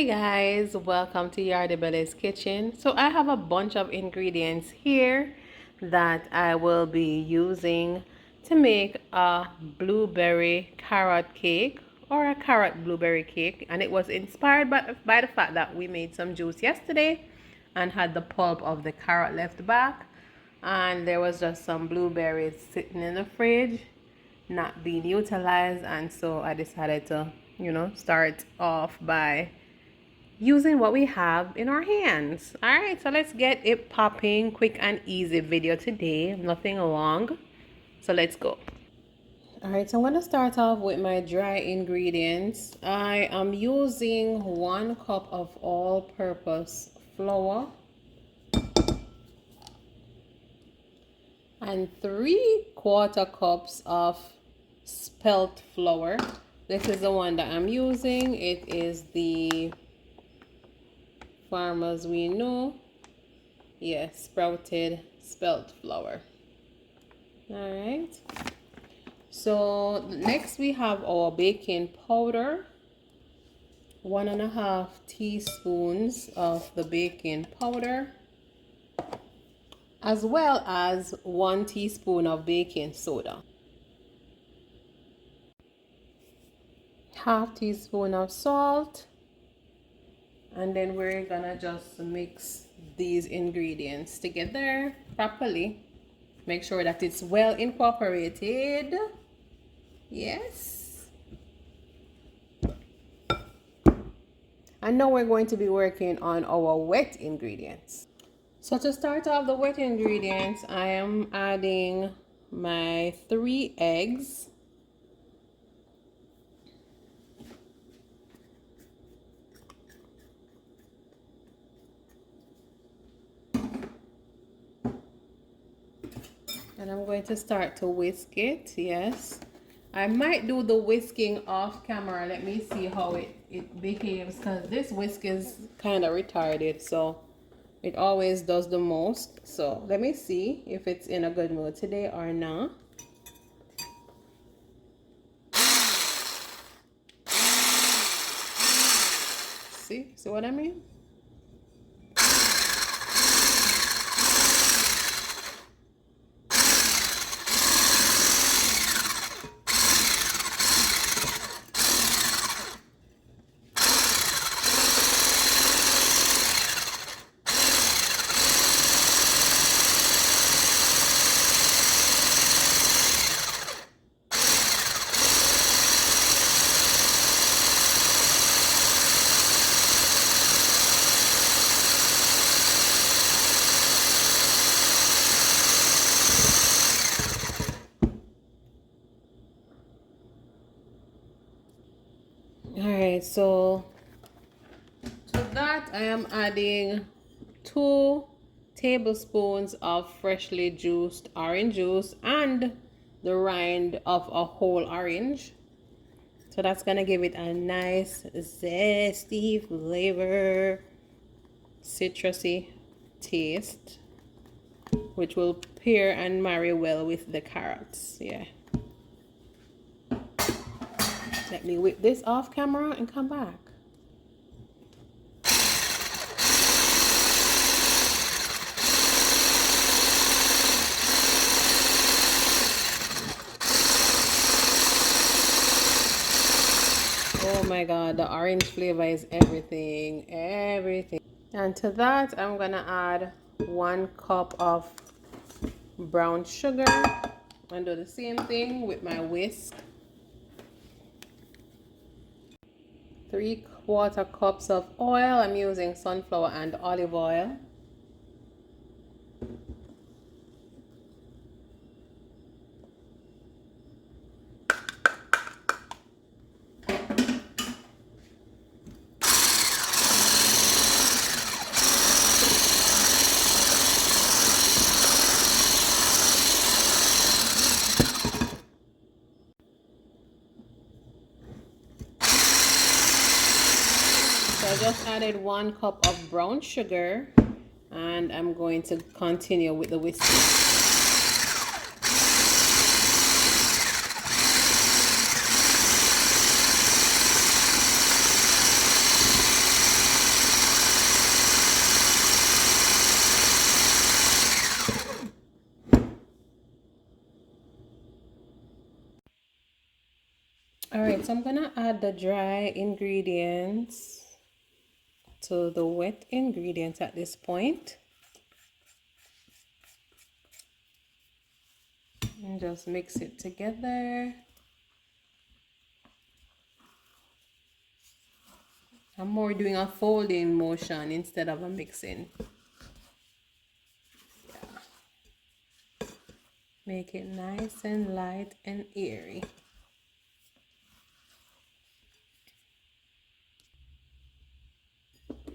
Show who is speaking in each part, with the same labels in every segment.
Speaker 1: Hey guys, welcome to Yardie Kitchen. So I have a bunch of ingredients here that I will be using to make a blueberry carrot cake or a carrot blueberry cake, and it was inspired by the fact that we made some juice yesterday and had the pulp of the carrot left back, and there was just some blueberries sitting in the fridge not being utilized, and so I decided to start off by using what we have in our hands. All right, so let's get it popping. Quick and easy video today, nothing long, so let's go. All right, so I'm going to start off with my dry ingredients. I am using 1 cup of all-purpose flour and 3/4 cups of spelt flour. This is the one that I'm using. It is the Farmers We Know, yes, sprouted spelt flour. All right, so next we have our baking powder. 1.5 teaspoons of the baking powder, as well as 1 teaspoon of baking soda, 1/2 teaspoon of salt, and then we're gonna just mix these ingredients together properly. Make sure that it's well incorporated. Yes. And now we're going to be working on our wet ingredients. So to start off the wet ingredients, I am adding my 3 eggs. And I'm going to start to whisk it. Yes, I might do the whisking off camera. Let me see how it behaves, because this whisk is kind of retarded, so it always does the most. So let me see if it's in a good mood today or not. See what I mean? All right, so to that I am adding 2 tablespoons of freshly juiced orange juice and the rind of a whole orange. So that's gonna give it a nice zesty flavor, citrusy taste, which will pair and marry well with the carrots. Yeah. Let me whip this off camera and come back. Oh my God, the orange flavor is everything. And to that, I'm gonna add 1 cup of brown sugar and do the same thing with my whisk. 3/4 cups of oil. I'm using sunflower and olive oil. So I just added 1 cup of brown sugar, and I'm going to continue with the whisking. so I'm gonna add the dry ingredients to the wet ingredients at this point. And just mix it together. I'm more doing a folding motion instead of a mixing. Yeah. Make it nice and light and airy.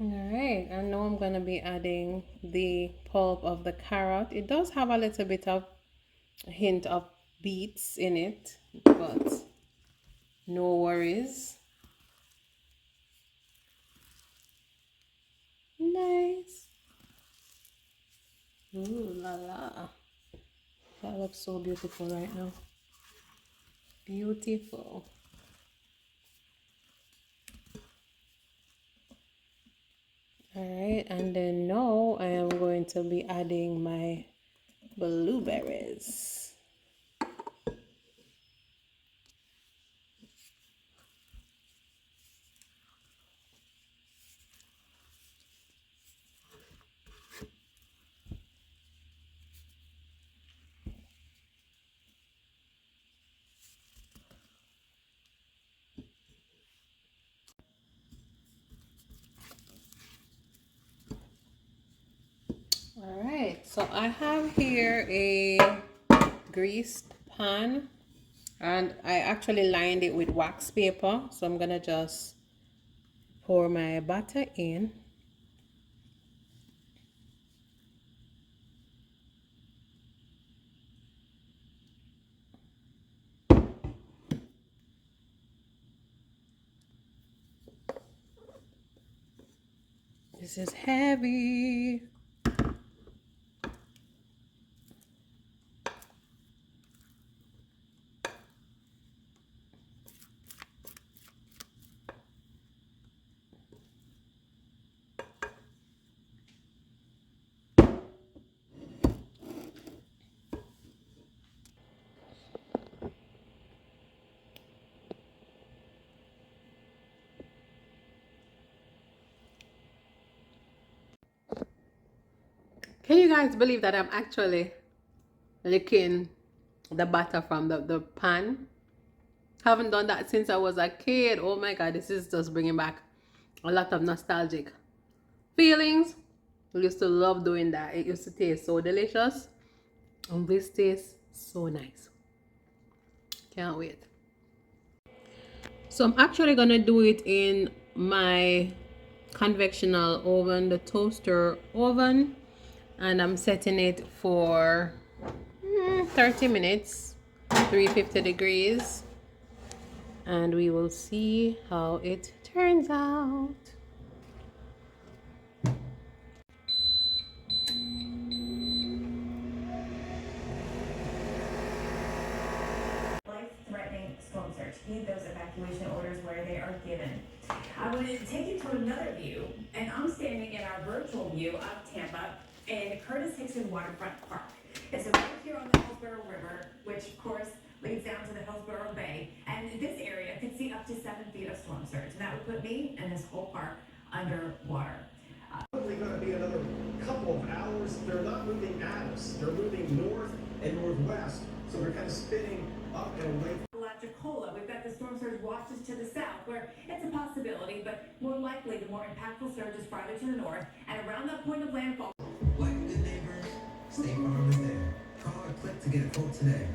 Speaker 1: Alright, and now I'm going to be adding the pulp of the carrot. It does have a little bit of a hint of beets in it, but no worries. Nice. Ooh la la. That looks so beautiful right now. Beautiful. Alright, and then now I am going to be adding my blueberries. Alright, so I have here a greased pan and I actually lined it with wax paper, so I'm gonna just pour my butter in. This is heavy. Can you guys believe that I'm actually licking the butter from the pan? Haven't done that since I was a kid. Oh my god, this is just bringing back a lot of nostalgic feelings. I used to love doing that. It used to taste so delicious, and this tastes so nice. Can't wait. So I'm actually gonna do it in my convectional oven, the toaster oven, and I'm setting it for 30 minutes, 350 degrees, and we will see how it turns out.
Speaker 2: Life-threatening storm surge. Need those evacuation orders where they are given. I want to take you to another view, and I'm standing in our virtual view of Tampa in Curtis Hickson Waterfront Park. It's right here on the Hillsborough River, which of course leads down to the Hillsborough Bay, and this area could see up to 7 feet of storm surge, and that would put me and this whole park underwater.
Speaker 3: Probably going to be another couple of hours. They're not moving at us. They're moving north and northwest, so they're kind of spinning up and away.
Speaker 2: Apalachicola, we've got the storm surge watches to the south, where it's a possibility, but more likely the more impactful surge is farther to the north and around that point of landfall.
Speaker 4: Like good neighbors, State Farm is there. Call or click to get a quote today.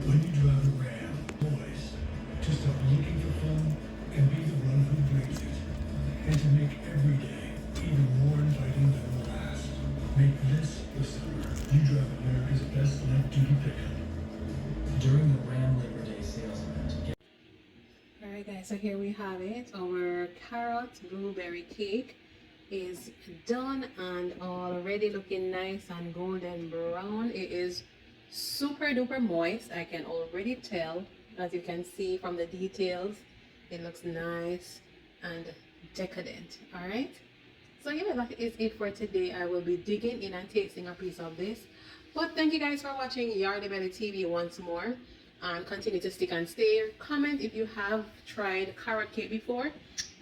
Speaker 5: When you drive a Ram, boys, to stop looking for fun and be the one who brings it. And to make every day even more inviting than the last. Make this the summer you drive America's best light-duty pickup.
Speaker 4: During the Ram Labor Day sales event.
Speaker 1: Alright guys, so here we have it. Our carrot blueberry cake is done and already looking nice and golden brown. It is super duper moist. I can already tell, as you can see from the details. It looks nice and decadent. Alright, so yeah, that is it for today. I will be digging in and tasting a piece of this, but thank you guys for watching Yardie Belly TV once more. and continue to stick and stay. Comment if you have tried carrot cake before,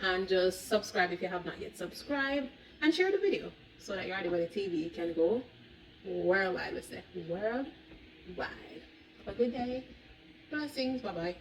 Speaker 1: and just subscribe if you have not yet subscribed, and share the video so that Yardie Belly TV can go worldwide. Let's say worldwide. Have a good day. Blessings. Bye bye.